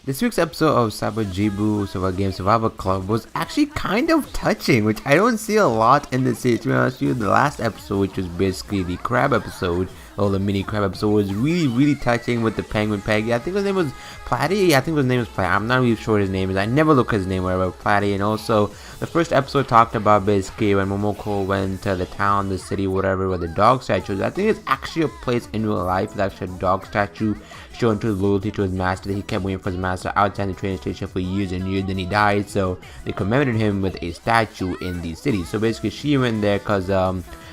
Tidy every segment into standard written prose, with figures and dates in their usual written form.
This week's episode of Sabagebu Survival Club was actually kind of touching, which I don't see a lot in the series. To be honest with you, the last episode, which was basically the crab episode, or the mini crab episode, was really touching with the penguin Peggy. I think his name was Platty. Yeah, I think his name was Platty. I'm not really sure what his name is. I never look at his name, whatever, Platty. And also, the first episode talked about basically when Momoko went to the town, the city, whatever, where the dog statue is. I think it's actually a place in real life. It's actually a dog statue showing his loyalty to his master. That he kept waiting for his master outside the train station for years and years. Then he died, so they commemorated him with a statue in the city. So basically, she went there because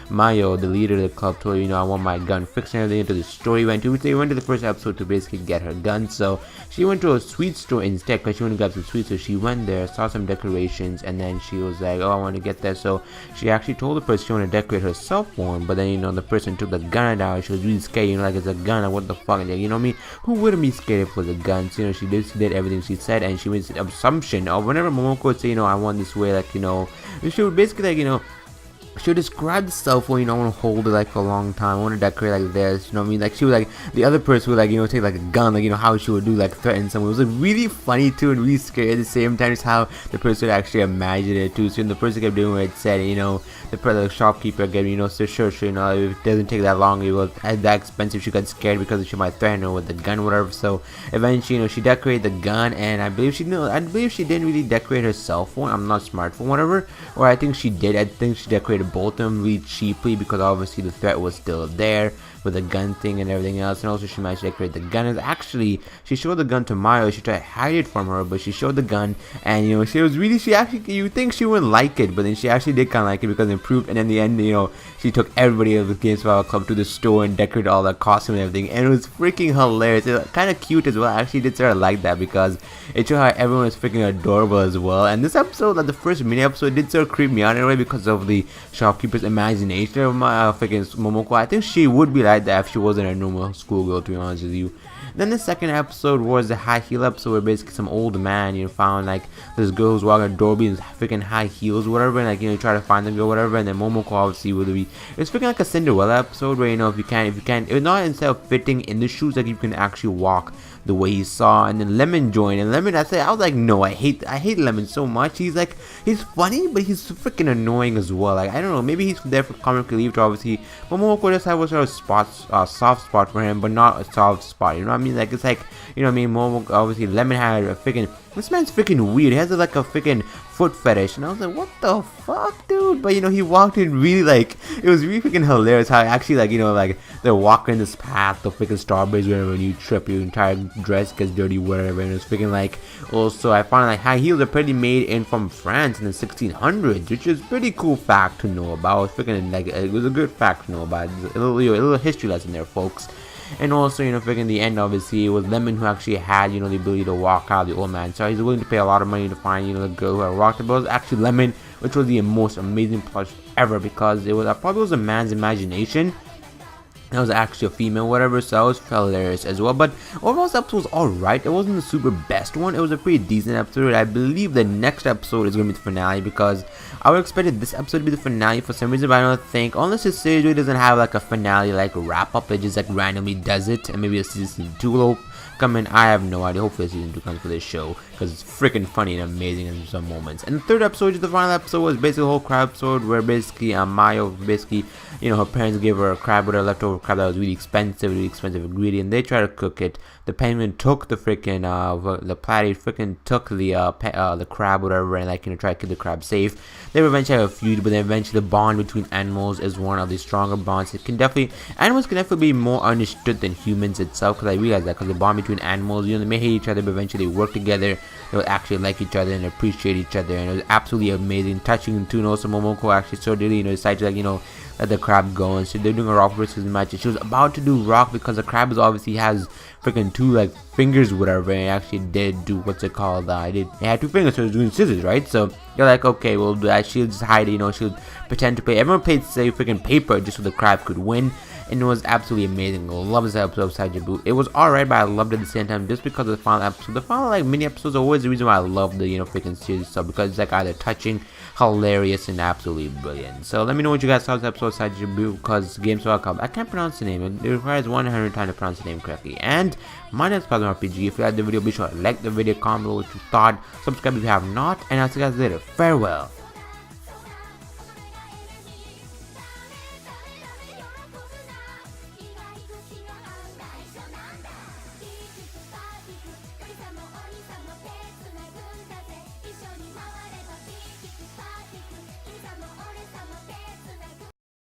Mayo, the leader of the club, told her, I want my gun fixed and everything. Into the store he went to, which they went to the first episode to basically get her gun. So she went to a sweet store instead because she wanted to grab some sweets. So she went there, saw some decorations, and then she was like, oh, I want to get there. So she actually told the person she wanted to decorate herself one, but then the person took the gun out. She was really scared, like, it's a gun, what the fuck, you know what I mean? Who wouldn't be scared if it was a gun? So she did everything she said, and she made an assumption of whenever Momoko would say, I want this way, like, she would basically, like, she would describe the cell phone, I want to hold it like for a long time, I want to decorate like this, you know what I mean? Like she would like, the other person would like, take like a gun, like, how she would do, like threaten someone. It was like really funny too and really scary at the same time. Just how the person would actually imagine it too. So the person kept doing what it said, the shopkeeper kept, so sure, if it doesn't take that long, it was that expensive. She got scared because she might threaten her with the gun or whatever. So eventually, she decorated the gun, and I believe she didn't really decorate her cell phone. I'm not smart for whatever, or I think she did. I think she decorated both of them really cheaply because obviously the threat was still there with the gun thing and everything else. And also she managed to decorate the gun. And actually, she showed the gun to Mayo. She tried to hide it from her, but she showed the gun, and she actually, you think she wouldn't like it, but then she actually did kind of like it because it improved. And in the end, she took everybody of the Games Survival Club to the store and decorated all the costume and everything, and it was freaking hilarious. It was kind of cute as well. I actually did sort of like that because it showed how everyone was freaking adorable as well. And this episode, like the first mini episode, did sort of creep me out in a way because of the shopkeeper's imagination of my freaking Momoko. I think she would be like that if she wasn't a normal schoolgirl, to be honest with you. Then the second episode was the high heel episode, where basically some old man, found like this girl who's walking a doorbell in freaking high heels, whatever, and like try to find the girl, whatever. And then Momoko obviously would be. It's freaking like a Cinderella episode where if you can, it's not instead of fitting in the shoes, like you can actually walk the way he saw. And then Lemon joined, and Lemon, I was like, no, I hate Lemon so much. He's funny, but he's freaking annoying as well. Like, I don't know, maybe he's there for comic relief, obviously. But Momoko just had a sort of soft spot for him, but not a soft spot. You know what I mean? Like, it's like, Momoko, obviously Lemon had a freaking, this man's freaking weird. He has like a freaking foot fetish, and I was like, what the fuck, dude? But he walked in really, like, it was really freaking hilarious how actually, like, like they're walking this path of freaking strawberries where when you trip, your entire dress gets dirty, whatever. And it's freaking like, also I found like high heels are pretty made in from France in the 1600s, which is pretty cool fact to know about. It was freaking like, it was a good fact to know about. A little history lesson there, folks. And also, freaking the end, obviously, it was Lemon who actually had, the ability to walk out the old man. So he's willing to pay a lot of money to find, the girl who had walked the boat. It was actually Lemon, which was the most amazing plush ever because it was probably was a man's imagination. That was actually a female, whatever, so that was hilarious as well. But overall, this episode was alright. It wasn't the super best one. It was a pretty decent episode. I believe the next episode is going to be the finale because I would expected this episode to be the finale for some reason, but I don't think, unless the series really doesn't have like a finale, like wrap up, it just like randomly does it, and maybe a season 2 will come in. I have no idea. Hopefully season 2 comes for this show because it's freaking funny and amazing in some moments. And the third episode, which is the final episode, was basically a whole crab episode where basically Mayo basically, her parents gave her a crab with her leftover crab that was really expensive ingredient. They tried to cook it. The penguin took the freaking the platy freaking took the crab, whatever, and like tried to keep the crab safe. They were eventually have a feud, but then eventually the bond between animals is one of the stronger bonds. Animals can definitely be more understood than humans itself, because I realized that because the bond between animals, they may hate each other, but eventually they work together. They would actually like each other and appreciate each other, and it was absolutely amazing, touching too. And also Momoko actually so did decided to like let the crab go, and so they're doing a rock versus match. She was about to do rock because the crab is obviously has freaking 2 like fingers, whatever, and it actually did do what's it called? It had 2 fingers, so it was doing scissors, right? So you're like, okay, we'll do that. She'll just hide it, she'll pretend to play. Everyone played say freaking paper just so the crab could win. and it was absolutely amazing. I love this episode of Sabagebu. It was alright, but I loved it at the same time just because of the final episode. The final like mini episodes are always the reason why I love the freaking series stuff, because it's like either touching, hilarious, and absolutely brilliant. So let me know what you guys thought of this episode of Sabagebu, because Games Welcome. I can't pronounce the name. It requires 100 times to pronounce the name correctly. And my name is PlasmaRPG. If you liked the video, be sure to like the video, comment below what you thought, subscribe if you have not, and I'll see you guys later. Farewell.